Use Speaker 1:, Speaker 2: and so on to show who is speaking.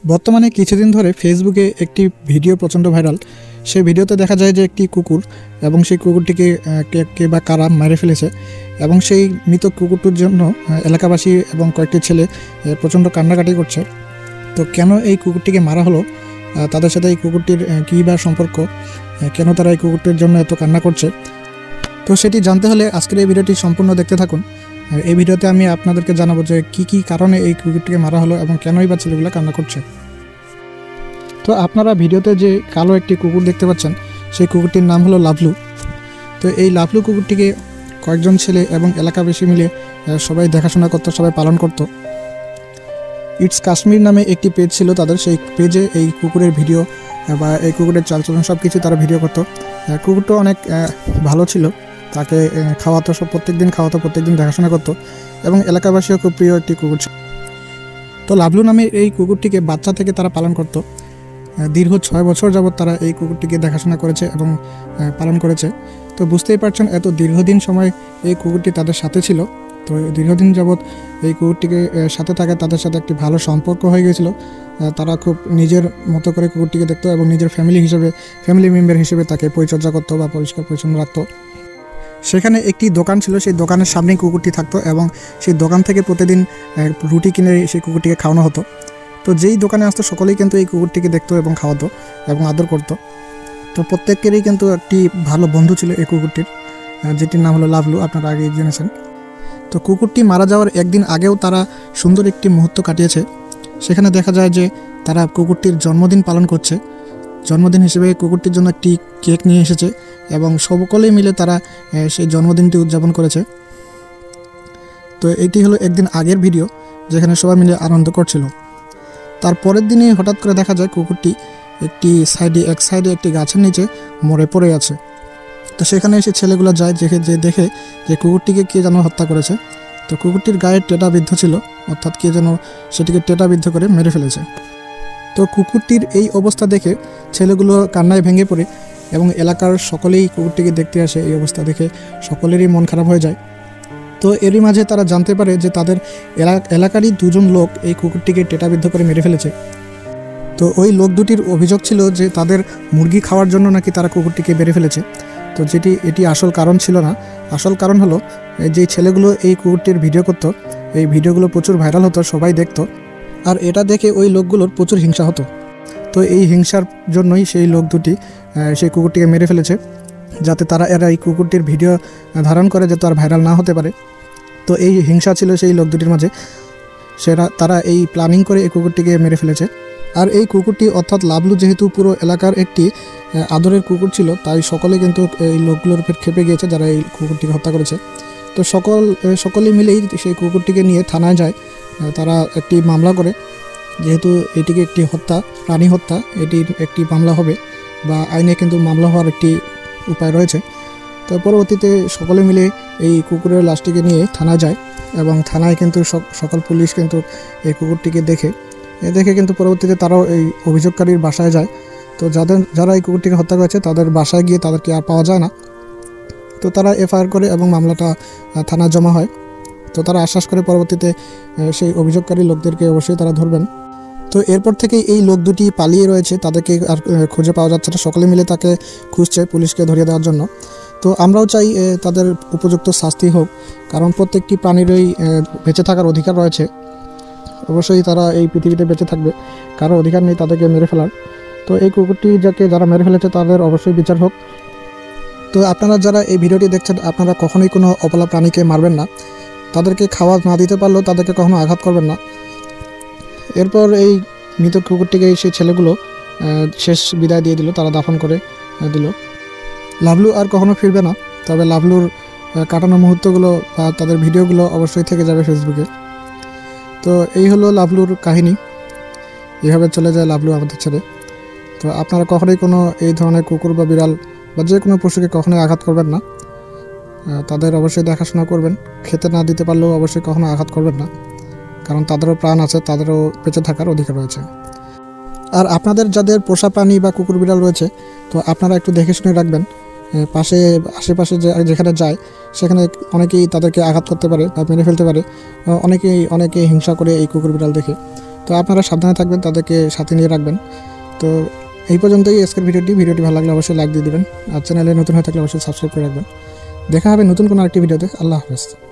Speaker 1: বর্তমানে কিছুদিন ধরে ফেসবুকে একটি ভিডিও প্রচণ্ড ভাইরাল। সেই ভিডিওতে দেখা যায় যে একটি কুকুর এবং সেই কুকুরটিকে কে বা কারা মেরে ফেলেছে এবং সেই মৃত কুকুরটির জন্য এলাকাবাসী এবং কয়েকটি ছেলে প্রচণ্ড কান্নাকাটি করছে। তো কেন এই কুকুরটিকে মারা হলো, তাদের সাথে এই কুকুরটির কী বা সম্পর্ক, কেন তারা এই কুকুরটির জন্য এত কান্না করছে, তো সেটি জানতে হলে আজকের এই ভিডিওটি সম্পূর্ণ দেখতে থাকুন। এই ভিডিওতে আমি আপনাদেরকে জানাবো যে কী কারণে এই কুকুরটিকে মারা হলো এবং কেনই বা ছেলেগুলো কান্না করছে। তো আপনারা ভিডিওতে যে কালো একটি কুকুর দেখতে পাচ্ছেন, সেই কুকুরটির নাম হলো লাভলু। তো এই লাভলু কুকুরটিকে কয়েকজন ছেলে এবং এলাকাবাসী মিলে সবাই দেখাশোনা করতো, সবাই পালন করতো। ইটস কাশ্মীর নামে একটি পেজ ছিল তাদের, সেই পেজে এই কুকুরের ভিডিও বা এই কুকুরের চালচলন সব কিছু তারা ভিডিও করতো। কুকুরটা অনেক ভালো ছিল, তাকে খাওয়াতো, সব প্রত্যেকদিন খাওয়াতো, প্রত্যেকদিন দেখাশোনা করতো এবং এলাকাবাসীও খুব প্রিয় একটি কুকুর ছিল। তো লাভলু নামে এই কুকুরটিকে বাচ্চা থেকে তারা পালন করতো। দীর্ঘ 6 বছর যাবৎ তারা এই কুকুরটিকে দেখাশোনা করেছে এবং পালন করেছে। তো বুঝতেই পারছেন, এত দীর্ঘদিন সময় এই কুকুরটি তাদের সাথে ছিল। তো দীর্ঘদিন যাবৎ এই কুকুরটিকে সাথে থাকা তাদের সাথে একটি ভালো সম্পর্ক হয়ে গিয়েছিল। তারা খুব নিজের মতো করে কুকুরটিকে দেখতো এবং নিজের ফ্যামিলি মেম্বার হিসেবে তাকে পরিচর্যা করতো বা পরিষ্কার পরিচ্ছন্ন রাখতো। সেখানে একটি দোকান ছিল, সেই দোকানের সামনেই কুকুরটি থাকতো এবং সেই দোকান থেকে প্রতিদিন রুটি কিনে সেই কুকুরটিকে খাওয়ানো হতো। তো যেই দোকানে আসতো সকলেই কিন্তু এই কুকুরটিকে দেখতো এবং খাওয়াতো এবং আদর করতো। তো প্রত্যেকেরই কিন্তু একটি ভালো বন্ধু ছিল এই কুকুরটির, যেটির নাম হলো লাভলু, আপনারা আগে জেনেছেন। তো কুকুরটি মারা যাওয়ার একদিন আগেও তারা সুন্দর একটি মুহূর্ত কাটিয়েছে। সেখানে দেখা যায় যে তারা কুকুরটির জন্মদিন পালন করছে। জন্মদিন হিসেবে কুকুরটির জন্য একটি কেক নিয়ে এসেছে এবং সকলেই মিলে তারা সেই জন্মদিনটি উদযাপন করেছে। তো এটি হলো একদিন আগের ভিডিও, যেখানে সবাই মিলে আনন্দ করছিল। তার পরের দিনে হঠাৎ করে দেখা যায় কুকুরটি এক সাইডে একটি গাছের নিচে মরে পড়ে আছে। তো সেখানে এসে ছেলেগুলো যায়, দেখে যে কুকুরটিকে কে যেন হত্যা করেছে। তো কুকুরটির গায়ে টেটাবিদ্ধ ছিল, অর্থাৎ কে যেন সেটিকে টেটাবিদ্ধ করে মেরে ফেলেছে। তো কুকুরটির এই অবস্থা দেখে ছেলেগুলো কান্নায় ভেঙে পড়ে এবং এলাকার সকলেই কুকুরটিকে দেখতে আসে। এই অবস্থা দেখে সকলেরই মন খারাপ হয়ে যায়। তো এরই মাঝে তারা জানতে পারে যে তাদের এলাকারই 2 জন লোক এই কুকুরটিকে টেটাবিদ্ধ করে মেরে ফেলেছে। তো ওই লোক দুটির অভিযোগ ছিল যে তাদের মুরগি খাওয়ার জন্য নাকি তারা কুকুরটিকে মেরে ফেলেছে। তো এটি আসল কারণ ছিল না। আসল কারণ হলো যে ছেলেগুলো এই কুকুরটির ভিডিও করতো, এই ভিডিওগুলো প্রচুর ভাইরাল হতো, সবাই দেখতো, আর এটা দেখে ওই লোকগুলোর প্রচুর হিংসা হতো। তো এই হিংসার জন্যই সেই লোক দুটি সেই কুকুরটিকে মেরে ফেলেছে, যাতে এরা এই কুকুরটির ভিডিও ধারণ করে যাতে আর ভাইরাল না হতে পারে। তো এই হিংসা ছিল সেই লোক দুটির মাঝে, তারা এই প্ল্যানিং করে এই কুকুরটিকে মেরে ফেলেছে। আর এই কুকুরটি অর্থাৎ লাভলু যেহেতু পুরো এলাকার একটি আদরের কুকুর ছিল, তাই সকলে কিন্তু এই লোকগুলোর উপর খেপে গিয়েছে যারা এই কুকুরটিকে হত্যা করেছে। তো সকলে মিলেই সেই কুকুরটিকে নিয়ে থানায় যায়। তারা একটি মামলা করে, যেহেতু এটিকে একটি প্রাণী হত্যা, এটির একটি মামলা হবে বা আইনে কিন্তু মামলা হওয়ার একটি উপায় রয়েছে। তো পরবর্তীতে সকলে মিলে এই কুকুরের লাশটিকে নিয়ে থানায় যায় এবং থানায় কিন্তু সকল পুলিশ কিন্তু এই কুকুরটিকে দেখে কিন্তু পরবর্তীতে তারাও এই অভিযোগকারীর বাসায় যায়। তো যারা এই কুকুরটিকে হত্যা করেছে তাদের বাসায় গিয়ে তাদেরকে আর পাওয়া যায় না। তো তারা এফআইআর করে এবং মামলাটা থানায় জমা হয়। তো তারা আশ্বাস করে পরবর্তীতে সেই অভিযোগকারী লোকদেরকে অবশ্যই তারা ধরবেন। তো এরপর থেকেই এই লোক দুটি পালিয়ে রয়েছে, তাদেরকে আর খুঁজে পাওয়া যাচ্ছে না। সকলে মিলে তাকে খুঁজছে পুলিশকে ধরিয়ে দেওয়ার জন্য। তো আমরাও চাই তাদের উপযুক্ত শাস্তি হোক, কারণ প্রত্যেকটি প্রাণীরই বেঁচে থাকার অধিকার রয়েছে। অবশ্যই তারা এই পৃথিবীতে বেঁচে থাকবে, কারো অধিকার নেই তাদেরকে মেরে ফেলার। তো এই কুকুরটি যারা মেরে ফেলেছে তাদের অবশ্যই বিচার হোক। তো আপনারা যারা এই ভিডিওটি দেখছেন, আপনারা কখনোই কোনো অবলা প্রাণীকে মারবেন না। তাদেরকে খাওয়া না দিতে পারলেও তাদেরকে কখনো আঘাত করবেন না। এরপর এই মৃত কুকুরটিকে সেই ছেলেগুলো শেষ বিদায় দিয়ে দিল, তারা দাফন করে দিল। লাভলু আর কখনো ফিরবে না, তবে লাভলুর কাটানো মুহূর্তগুলো বা তাদের ভিডিওগুলো অবশ্যই থেকে যাবে ফেসবুকে। তো এই হলো লাভলুর কাহিনী, এভাবে চলে যায় লাভলু আমাদের ছেড়ে। তো আপনারা কখনোই কোনো এই ধরনের কুকুর বা বিড়াল বা যে কোনো পশুকে কখনোই আঘাত করবেন না। তাদের অবশ্যই দেখাশোনা করবেন, খেতে না দিতে পারলেও অবশ্যই কখনো আঘাত করবেন না, কারণ তাদেরও প্রাণ আছে, তাদেরও বেঁচে থাকার অধিকার রয়েছে। আর আপনাদের যাদের পোষা প্রাণী বা কুকুর বিড়াল রয়েছে, তো আপনারা একটু দেখে শুনে রাখবেন। আশেপাশে যেখানে যায় সেখানে অনেকেই তাদেরকে আঘাত করতে পারে বা মেরে ফেলতে পারে। অনেকেই হিংসা করে এই কুকুর বিড়াল দেখে। তো আপনারা সাবধানে থাকবেন, তাদেরকে সাথে নিয়ে রাখবেন। তো এই পর্যন্তই আজকের ভিডিওটি ভালো লাগলে অবশ্যই লাইক দিয়ে দিবেন, আর চ্যানেলে নতুন হয়ে থাকলে অবশ্যই সাবস্ক্রাইব করে রাখবেন। দেখা হবে নতুন কোনো আরেকটি ভিডিওতে। আল্লাহ হাফেজ।